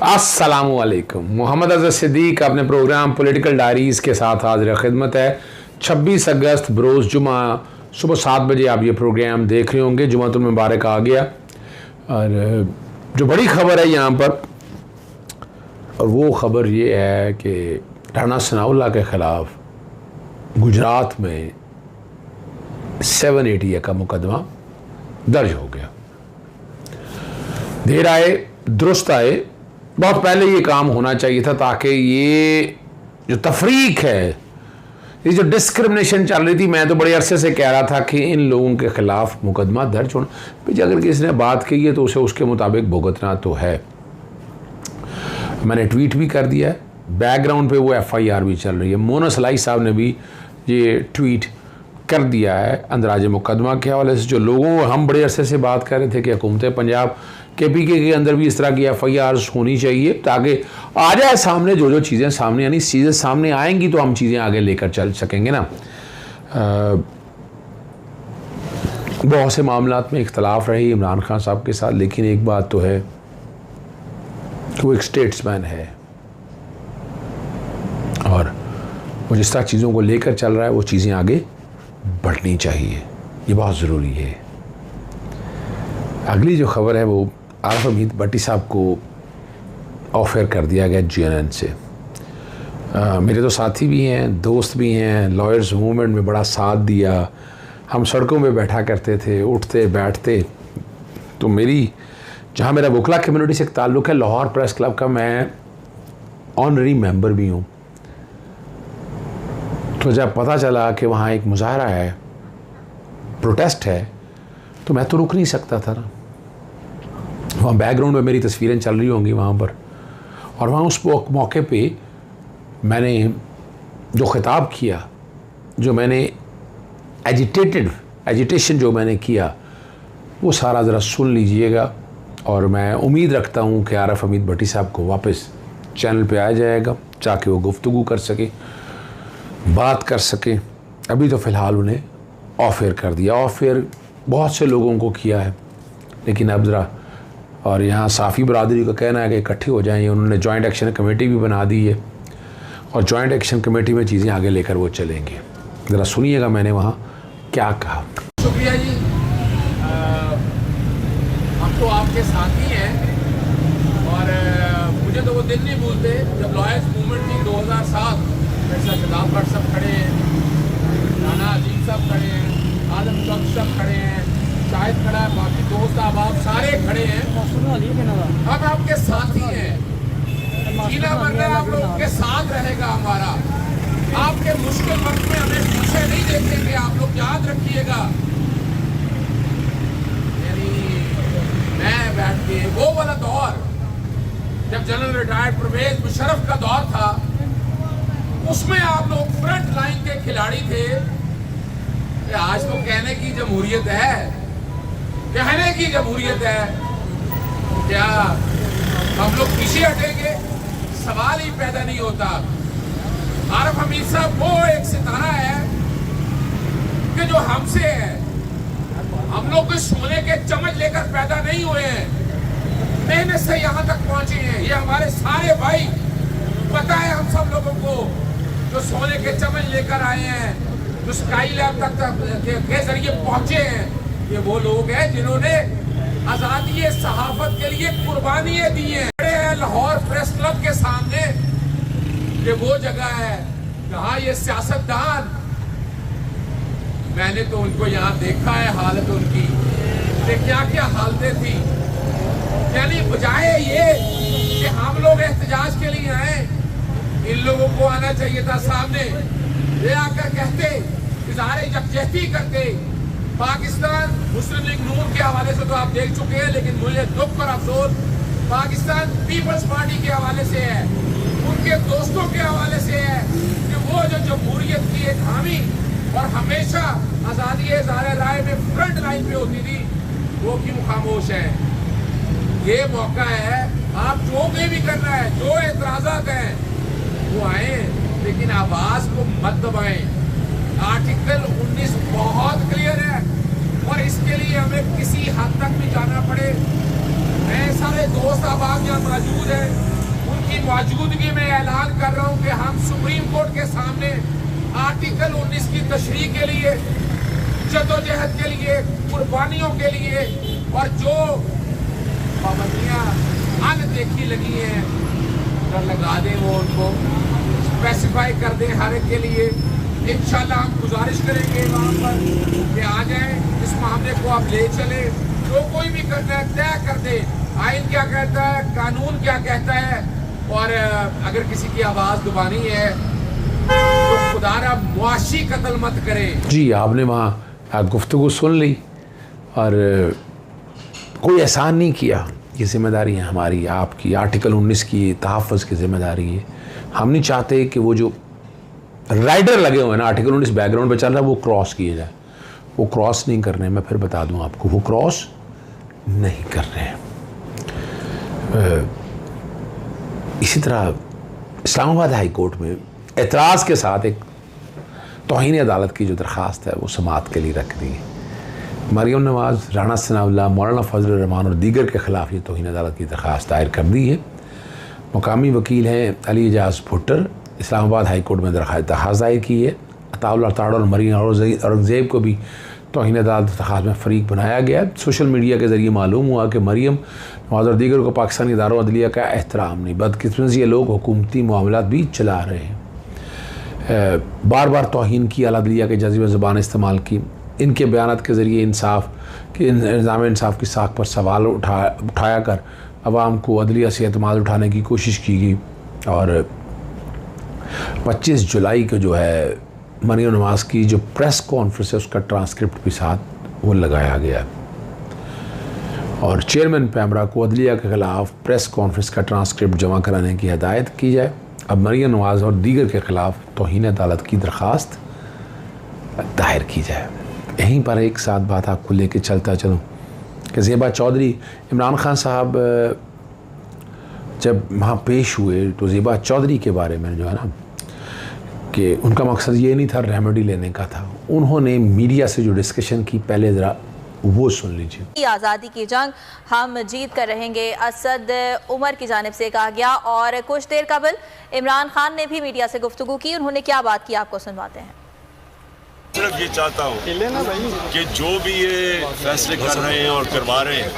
अस्सलामुअलैकुम। मोहम्मद अज़हर सिद्दीक अपने programme political diaries के साथ हाजिर खिदमत है। 26 अगस्त बरोज़ जुमा सुबह 7 बजे आप ये प्रोग्राम देख रहे होंगे। जुमातुल मुबारक आ गया और जो बड़ी ख़बर है यहाँ पर, और वो ख़बर ये है कि राणा सनाउल्लाह के ख़िलाफ़ गुजरात में 780 का मुकदमा दर्ज हो गया। देर आए दुरुस्त आए, बहुत पहले ये काम होना चाहिए था ताकि ये जो तफरीक है, ये जो डिस्क्रिमिनेशन चल रही थी, मैं तो बड़े अरसे से कह रहा था कि इन लोगों के ख़िलाफ़ मुकदमा दर्ज होना। भाई अगर किसी ने बात कही है तो उसे उसके मुताबिक भुगतना तो है। मैंने ट्वीट भी कर दिया है, बैकग्राउंड पे वो FIR भी चल रही है। मोना सलाई साहब ने भी ये ट्वीट कर दिया है अंदराज मुकदमा के हवाले से। जो लोगों हम बड़े अरसे से बात कर रहे थे कि हुकूमत पंजाब KPK के अंदर भी इस तरह की FIRs होनी चाहिए ताकि आ जाए सामने जो चीज़ें सामने, यानी चीज़ें सामने आएंगी तो हम चीज़ें आगे लेकर चल सकेंगे ना। बहुत से मामलात में इख्तलाफ रही इमरान खान साहब के साथ, लेकिन एक बात तो है कि वो एक स्टेट्समैन है और वो जिस तरह चीज़ों को लेकर चल रहा है वो चीज़ें आगे बढ़नी चाहिए, ये बहुत ज़रूरी है। अगली जो खबर है वो आरिफ हमीद भट्टी साहब को ऑफर कर दिया गया GNN से। मेरे तो साथी भी हैं, दोस्त भी हैं, लॉयर्स मूवमेंट में बड़ा साथ दिया, हम सड़कों में बैठा करते थे, उठते बैठते। तो जहाँ मेरा वकला कम्युनिटी से एक ताल्लुक़ है, लाहौर प्रेस क्लब का मैं ऑनरी मेंबर भी हूँ। तो जब पता चला कि वहाँ एक मुजाहरा है, प्रोटेस्ट है, तो मैं तो रुक नहीं सकता था ना। वहाँ बैकग्राउंड में मेरी तस्वीरें चल रही होंगी वहाँ पर, और वहाँ उस मौके पे मैंने जो ख़िताब किया, जो मैंने एजिटेशन जो मैंने किया, वो सारा ज़रा सुन लीजिएगा। और मैं उम्मीद रखता हूँ कि आरिफ हमीद भट्टी साहब को वापस चैनल पे आ जाएगा ताकि वो गुफ्तगू कर सके, बात कर सके। अभी तो फ़िलहाल उन्हें ऑफर कर दिया। ऑफर बहुत से लोगों को किया है, लेकिन अब ज़रा, और यहाँ साफ़ी बरादरी का कहना है कि इकट्ठे हो जाएंगे। उन्होंने जॉइंट एक्शन कमेटी भी बना दी है और जॉइंट एक्शन कमेटी में चीज़ें आगे लेकर वो चलेंगे। ज़रा सुनिएगा मैंने वहाँ क्या कहा। शुक्रिया जी। हम तो आपके साथी हैं और मुझे तो वो दिन नहीं भूलते जब लॉयर्स मूवमेंट थी 2007, जैसा खिलाफ भट्ट सब खड़े हैं, राना अजीम साहब खड़े हैं, आलम चौक साहब खड़े हैं, शायद खड़ा है, बाकी दोस्त अहबाब सारे खड़े हैं। हम आपके साथी हैं, जीना मरना आप लोगों के साथ रहेगा हमारा। आपके मुश्किल वक्त में हमें पीछे नहीं देखेंगे, आप लोग याद रखिएगा। यानी मैं बैठ के वो वाला दौर जब जनरल रिटायर्ड परवेज मुशर्रफ का दौर था, उसमें आप लोग फ्रंट लाइन के खिलाड़ी थे। आज तो कहने की जमहूरियत है, कहने की जमहूरियत है, क्या हम लोग पीछे हटेंगे? सवाल ही पैदा नहीं होता। आरिफ हमीद साहब वो एक सितारा है कि जो हमसे है। हम लोग कोई सोने के चम्मच लेकर पैदा नहीं हुए हैं, मेहनत से यहाँ तक पहुंचे हैं। ये हमारे सारे भाई, पता है हम सब लोगों को, जो सोने के चम्मच लेकर आए हैं, जो स्काई लैब तक के जरिए पहुंचे हैं, ये वो लोग हैं जिन्होंने आज़ादी सहाफत के लिए कुर्बानियां दी हैं। खड़े हैं लाहौर प्रेस क्लब के सामने, ये वो जगह है जहाँ ये सियासतदान, मैंने तो उनको यहाँ देखा है, हालत उनकी क्या क्या हालतें थी। यानी बजाय ये कि हम लोग एहतजाज के लिए आए, इन लोगों को आना चाहिए था सामने। ये आकर कहते, इज़हार यकजहती करते। पाकिस्तान मुस्लिम लीग नून के हवाले से तो आप देख चुके हैं, लेकिन मुझे दुख और अफसोस पाकिस्तान पीपल्स पार्टी के हवाले से है, उनके दोस्तों के हवाले से है कि वो जो जमहूरियत की एक हामी और हमेशा आज़ादी इज़हार राय में फ्रंट लाइन पे होती थी, वो क्यों खामोश है? ये मौका है, आप जो भी करना है, जो एतराज़ात हैं वो आए, लेकिन आवाज़ को मत दबाएं। आर्टिकल 19 बहुत क्लियर है और इसके लिए हमें किसी हद तक भी जाना पड़े। मैं सारे दोस्त अहबाब यहाँ मौजूद हैं, की मौजूदगी में ऐलान कर रहा हूं कि हम सुप्रीम कोर्ट के सामने आर्टिकल 19 की तशरीह के लिए, जद्दोजहद के लिए, कुर्बानियों के लिए और जो पाबंदियां अनदेखी लगी हैं अगर लगा दें वो उनको स्पेसिफाई कर दें हर एक के लिए। इंशाल्लाह हम गुजारिश करेंगे वहाँ पर कि आ जाएं, इस मामले को आप ले चले, जो कोई भी करना है तय कर दे, आइन क्या कहता है, कानून क्या कहता है, और अगर किसी की आवाज़ दबानी है तो खुदारा मुआशी कत्ल मत करें। जी, आपने वहाँ गुफ्तगू सुन ली और कोई एहसान नहीं किया। ये जिम्मेदारी है हमारी, आपकी, आर्टिकल 19 की तहफ़्फ़ुज़ की जिम्मेदारी है। हम नहीं चाहते कि वो जो राइडर लगे हुए हैं ना, आर्टिकल 19 बैकग्राउंड पे चल रहा है, वो क्रॉस किए जाए। वो क्रॉस नहीं कर रहे हैं, मैं फिर बता दूं आपको, वो क्रॉस नहीं कर रहे हैं। इसी तरह इस्लामाबाद हाई कोर्ट में एतराज़ के साथ एक तौहीन अदालत की जो दरख्वास्त है वो समाअत के लिए रख दी है। मरियम नवाज़, राना सनाउल्लाह, मौलाना फजल रहमान और दीगर के ख़िलाफ़ ये तौहीन अदालत की दरख्वास्त दायर कर दी है। मुकामी वकील हैं अली एजाज भुट्टर, इस्लामाबाद हाई कोर्ट में दरख्वास्त दायर की है। अताउल्लाह ताड़ और मरीम औरंगज़ेब को भी तौहीन अदालत दरख्वास्त में फ़रीक बनाया गया। सोशल मीडिया के ज़रिए मालूम हुआ कि मरीम नवाज़ और दीगर को पाकिस्तानी इदारों अदलिया का एहतराम नहीं, बदकिस्मती से ये लोग हुकूमती मामलात भी चला रहे हैं। बार बार तौहीन की, आला अदलिया के जज़्बे ज़बान इस्तेमाल की। इनके बयानात के ज़रिए इंसाफ के निज़ाम इंसाफ की साख पर सवाल उठाया कर अवाम को अदलिया से एतमाद उठाने की कोशिश की गई। और 25 जुलाई को जो है मरियम नवाज़ की जो प्रेस कॉन्फ्रेंस है उसका ट्रांसक्रिप्ट भी साथ वो लगाया गया और चेयरमैन पैमरा को अदलिया के ख़िलाफ़ प्रेस कॉन्फ्रेंस का ट्रांसक्रिप्ट जमा कराने की हदायत की जाए। अब मरियम नवाज़ और दीगर के ख़िलाफ़ तौहीन अदालत की दरख्वास्त दायर की जाए। यहीं पर एक साथ बात आपको लेके चलता चलूँ कि ज़ेबा चौधरी, इमरान खान साहब जब वहाँ पेश हुए तो ज़ेबा चौधरी के बारे में जो है ना कि उनका मकसद ये नहीं था रेमेडी लेने का था, उन्होंने मीडिया से जो डिस्कशन की, पहले ज़रा वो सुन लीजिए। आज़ादी की जंग हम जीत कर रहेंगे, असद उमर की जानिब से कहा गया। और कुछ देर कबल इमरान खान ने भी मीडिया से गुफ्तगू की, उन्होंने क्या बात की आपको सुनवाते हैं। सिर्फ ये चाहता हूँ कि जो भी ये फैसले कर रहे हैं और करवा रहे हैं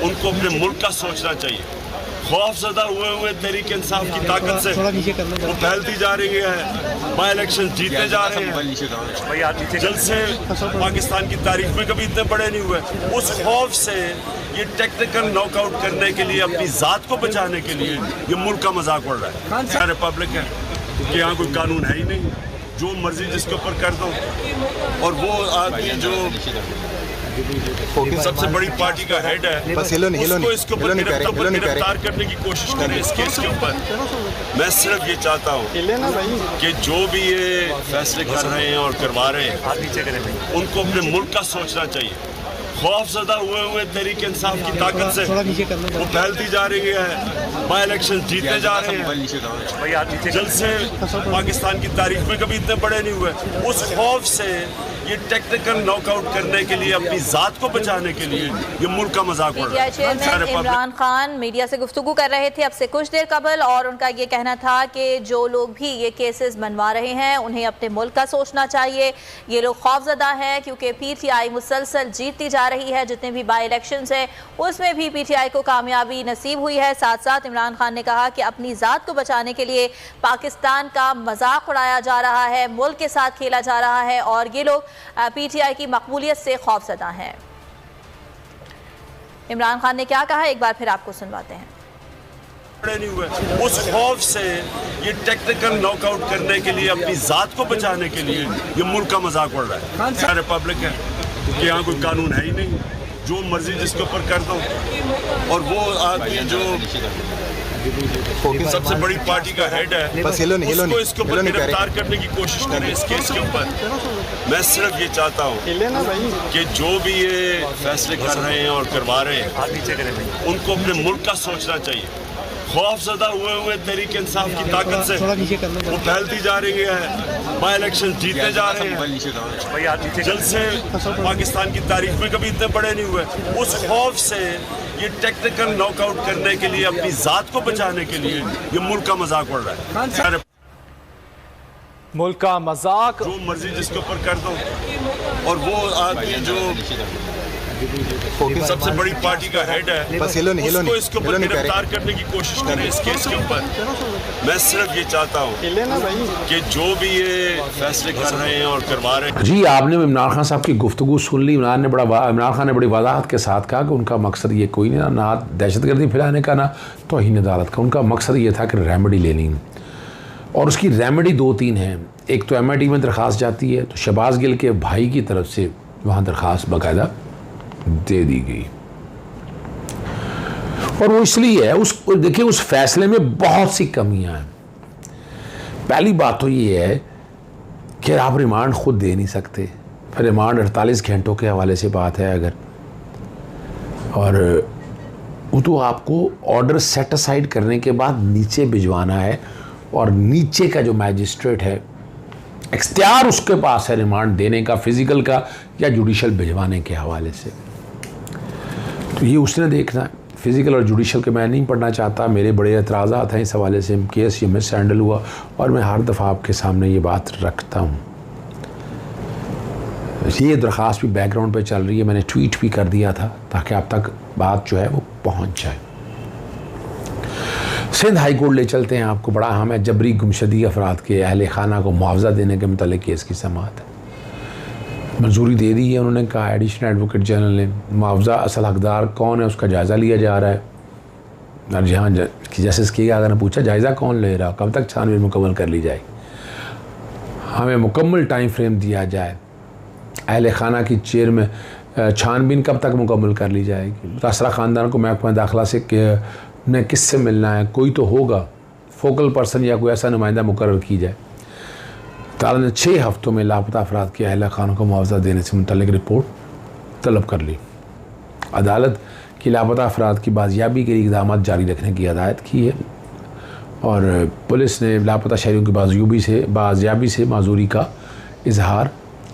उनको अपने मुल्क का सोचना चाहिए। खौफजदा हुए तहरीक इंसाफ की ताकत से वो फैलती जा रही है, बाई इलेक्शन जीतते जा रहे हैं। जल्द से पाकिस्तान की तारीख में कभी इतने बड़े नहीं हुए। उस खौफ से ये टेक्निकल नॉकआउट करने के लिए, अपनी ज़ात को बचाने के लिए ये मुल्क का मजाक उड़ रहा है। क्या रिपब्लिक है कि यहाँ कोई कानून है ही नहीं, जो मर्जी जिसके ऊपर कर दो। और वो आदमी जो सबसे बड़ी पार्टी का हेड है उसको इसके ऊपर गिरफ्तार करने की कोशिश करें इस केस के ऊपर। मैं सिर्फ ये चाहता हूँ कि जो भी ये फैसले कर रहे हैं और करवा रहे हैं उनको अपने मुल्क का सोचना चाहिए। खौफजदा हुए तहरीक इंसाफ की ताकत से वो फैलती जा रही है, बाई इलेक्शन जीतते जा रहे हैं। जल्द से पाकिस्तान की तारीख में कभी इतने बड़े नहीं हुए। उस खौफ से ये टेक्निकल नॉकआउट करने के लिए, अपनी ज़ात को बचाने के लिए ये मुल्क का मजाक उड़ रहा है। इमरान खान मीडिया से गुफ्तगू कर रहे थे अब से कुछ देर कबल, और उनका ये कहना था कि जो लोग भी ये केसेस बनवा रहे हैं उन्हें अपने मुल्क का सोचना चाहिए। ये लोग खौफजदा हैं क्योंकि PTI मुसलसल जीतती जा रही है। जितने भी बाई इलेक्शंस है उसमें भी PTI को कामयाबी नसीब हुई है। साथ साथ इमरान खान ने कहा कि अपनी ज़ात को बचाने के लिए पाकिस्तान का मजाक उड़ाया जा रहा है, मुल्क के साथ खेला जा रहा है और ये लोग PTI की मकबूलियत से खौफजदा हैं। इमरान खान ने क्या कहा एक बार फिर आपको सुनवाते हैं। नहीं हुए। उस खौफ से ये टेक्निकल नॉकआउट करने के लिए, अपनी ज़ात को बचाने के लिए ये मुल्क का मजाक उड़ रहा है। क्या रिपब्लिक है कि यहाँ कोई कानून है ही नहीं, जो मर्जी जिसके ऊपर कर दो। और वो आदमी जो सबसे बड़ी पार्टी का हेड है उसको इसके ऊपर गिरफ्तार करने की कोशिश करें इस केस के ऊपर। मैं सिर्फ ये चाहता हूँ कि जो भी ये फैसले कर रहे हैं और करवा रहे हैं उनको अपने मुल्क का सोचना चाहिए। खौफजदा हुए तहरीक इंसाफ की ताकत से वो फैलती जा रही है, बाई इलेक्शन जीतते जा रहे हैं। जल्द से पाकिस्तान की तारीख में कभी इतने बड़े नहीं हुए। उस खौफ से ये टेक्निकल नॉकआउट करने के लिए, अपनी जात को बचाने के लिए ये मुल्क का मजाक उड़ रहा है। मुल्क का मजाक, जो मर्जी जिसके ऊपर कर दो, और वो आदमी जो सबसे बड़ी पार्टी का हेड है उसको इसके ऊपर गिरफ्तार करने की कोशिश करें इस केस के ऊपर। मैं सिर्फ ये चाहता हूँ कि जो भी ये फैसले कर रहे हैं और करवा रहे हैं। जी, आपने इमरान खान साहब की गुफ्तगू सुन ली। इमरान खान ने बड़ी वजाहत के साथ कहा कि उनका मकसद ये कोई नहीं, ना दहशतगर्दी फैलाने का, ना तौहीन अदालत का। उनका मकसद ये था कि रेमेडी लेनी, और उसकी रेमेडी 2-3 हैं। एक तो MIT में दरख्वास्त जाती है, तो शहबाज गिल के भाई की तरफ से वहाँ दरख्वास्त बाकायदा दे दी गई, और वो इसलिए है, देखिए उस फैसले में बहुत सी कमियां हैं। पहली बात तो ये है कि आप रिमांड खुद दे नहीं सकते, फिर रिमांड 48 घंटों के हवाले से बात है अगर, और वो तो आपको ऑर्डर सेट असाइड करने के बाद नीचे भिजवाना है, और नीचे का जो मैजिस्ट्रेट है इख्तियार उसके पास है रिमांड देने का, फिजिकल का या जुडिशल भिजवाने के हवाले से। तो ये उसने देखना है। फिजिकल और जुडिशल के मैं नहीं पढ़ना चाहता, मेरे बड़े एतराज़ात हैं इस हवाले से। केस ये मिस हैंडल हुआ, और मैं हर दफ़ा आपके सामने ये बात रखता हूँ। ये दरख्वास्त भी बैकग्राउंड पे चल रही है, मैंने ट्वीट भी कर दिया था ताकि आप तक बात जो है वो पहुँच जाए। सिंध हाई कोर्ट ले चलते हैं आपको। बड़ा अहम है, जबरी गुमशदी अफराद के अहल खाना को मुआवजा देने के मतलब केस की समाअत है। मंजूरी दे दी है, उन्होंने कहा एडिशनल एडवोकेट जनरल ने। मुआवजा असल हकदार कौन है उसका जायज़ा लिया जा रहा है, और जहाँ जस्टिस की अगर ने पूछा जायज़ा कौन ले रहा, कब तक छानबीन मुकम्मल कर ली जाए, हमें मुकम्मल टाइम फ्रेम दिया जाए। अहल खाना की चेयर में छानबीन कब तक मुकम्मल कर ली जाएगी। मुतासरा ख़ानदान को महकमा दाखिला से ने किससे मिलना है, कोई तो होगा, फोकल पर्सन या कोई ऐसा नुमाइंदा मुकर्रर की जाए। ताला ने 6 हफ्तों में लापता अफराद के अहल खानों को मुआवजा देने से मुतल्लिक रिपोर्ट तलब कर ली। अदालत की लापता अफराद की बाजियाबी के लिए इक़दाम जारी रखने की हिदायत की है, और पुलिस ने लापता शहरियों की बाजियाबी से माजूरी का इजहार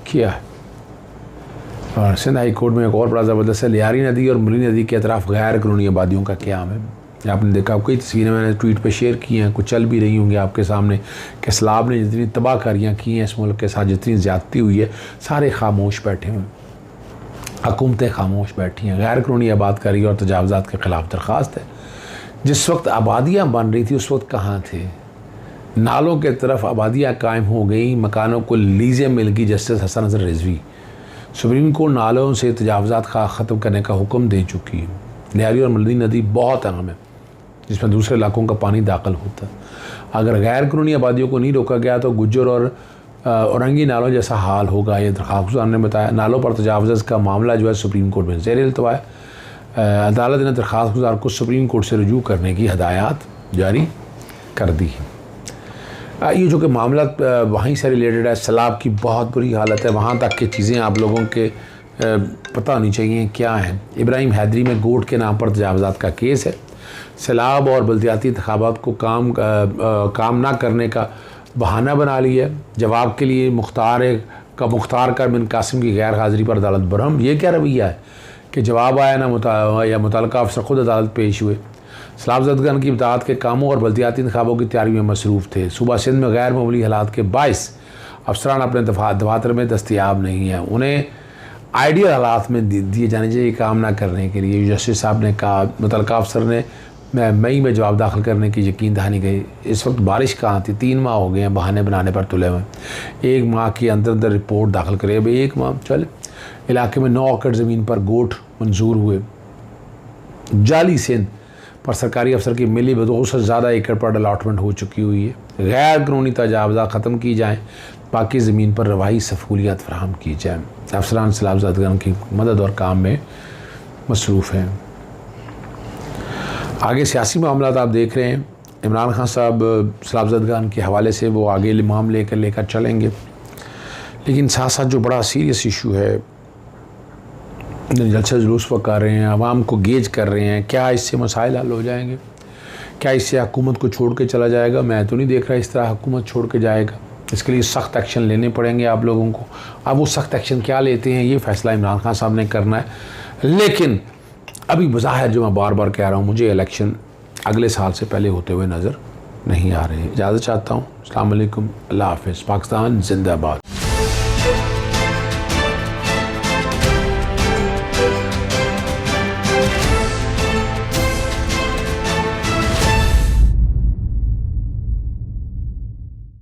किया है। और सिंध हाई कोर्ट में एक और बड़ा ज़बरदस्त है, लियारी नदी और मुली नदी के अतराफ़ गैर कानूनी आबादियों का क़याम है। आपने देखा, कई तस्वीरें मैंने ट्वीट पे शेयर की हैं, कुछ चल भी रही होंगी आपके सामने, कि सैलाब ने जितनी तबाहकारियाँ की हैं इस मुल्क के साथ, जितनी ज़्यादती हुई है, सारे खामोश बैठे हुए, हुकूमतें खामोश बैठी हैं। गैर कानूनी आबादकारी और तजावज़ात के ख़िलाफ़ दरख्वास्त है। जिस वक्त आबादियाँ बन रही थी उस वक्त कहाँ थे, नालों के तरफ आबादियाँ कायम हो गई, मकानों को लीज़ें मिल गई। जस्टिस हसन नज़र रिजवी, सुप्रीम कोर्ट नालों से तजावज़ात का ख़त्म करने का हुक्म दे चुकी है। लियारी और मुली नदी बहुत अहम है, जिसमें दूसरे इलाकों का पानी दाखिल होता है। अगर गैर कानूनी आबादियों को नहीं रोका गया तो गुज्जर और औरंगी नालों जैसा हाल होगा। ये दरख्वास्त ने बताया। नालों पर तजावज़ का मामला जो है सुप्रीम कोर्ट में ज़ेर इल्तवा है। अदालत ने दरख्वास्त गुजार को सुप्रीम कोर्ट से रुजू करने की हदायत जारी कर दी है। ये जो कि मामला वहीं से रिलेटेड है, सैलाब की बहुत बुरी हालत है, वहाँ तक की चीज़ें आप लोगों के पता होनी चाहिए क्या हैं। इब्राहिम हैदरी में गोट के नाम पर तजावज़ात का केस है। सैलाब और बल्दियाती इंतखाबात को काम ना करने का बहाना बना लिया। जवाब के लिए मुख्तार का बिन कासिम की गैर हाज़िरी पर अदालत बरहम। ये क्या रवैया है कि जवाब आया ना या मुतल्लिका अफसर ख़ुद अदालत पेश हुए। सैलाब ज़दगान की इमदाद के कामों और बल्दियाती इंतखाबों की तैयारी में मसरूफ़ थे। सूबा सिंध में गैर मामूली हालात के बाइस अफसरान अपने दफातर में दस्तियाब नहीं हैं। उन्हें आइडियल हालात में दिए जाने चाहिए काम ना करने के लिए। जस्टिस साहब ने कहा मुतल्लिका अफसर ने मई में जवाब दाखिल करने की यकीन दहानी गई। इस वक्त बारिश कहाँ थी, 3 माह हो गए हैं बहाने बनाने पर तुले हुए। 1 माह के अंदर रिपोर्ट दाखिल करे। भाई 1 माह चले। इलाके में 9 एकड़ ज़मीन पर गोट मंजूर हुए। जाली सिंध पर सरकारी अफसर की मिली 200 से ज़्यादा एकड़ पर अलाटमेंट हो चुकी हुई है। गैर कानूनी तजावज़ा ख़त्म की जाएँ, बाकी ज़मीन पर रवाई सहूलियत फराहम की जाए। अफसरान सैलाब ज़दगान की मदद और काम में मसरूफ़ हैं। आगे सियासी मामला आप देख रहे हैं। इमरान खान साहब सैलाब ज़दगान के हवाले से वो आगे मामले लेकर चलेंगे, लेकिन साथ साथ जो बड़ा सीरियस इशू है, जलसे जुलूस वो कर रहे हैं, आवाम को गेज कर रहे हैं, क्या इससे मसाइल हल हो जाएंगे, क्या इससे हुकूमत को छोड़ के चला जाएगा। मैं तो नहीं देख रहा इस तरह हुकूमत छोड़ के जाएगा। इसके लिए सख्त एक्शन लेने पड़ेंगे आप लोगों को। अब वो सख्त एक्शन क्या लेते हैं ये फ़ैसला इमरान खान साहब ने करना है, लेकिन अभी बज़ाहिर जो मैं बार बार कह रहा हूँ, मुझे इलेक्शन अगले साल से पहले होते हुए नज़र नहीं आ रहे हैं। इजाज़त चाहता हूँ। अस्सलाम वालेकुम, अल्लाह हाफ़िज़। पाकिस्तान जिंदाबाद।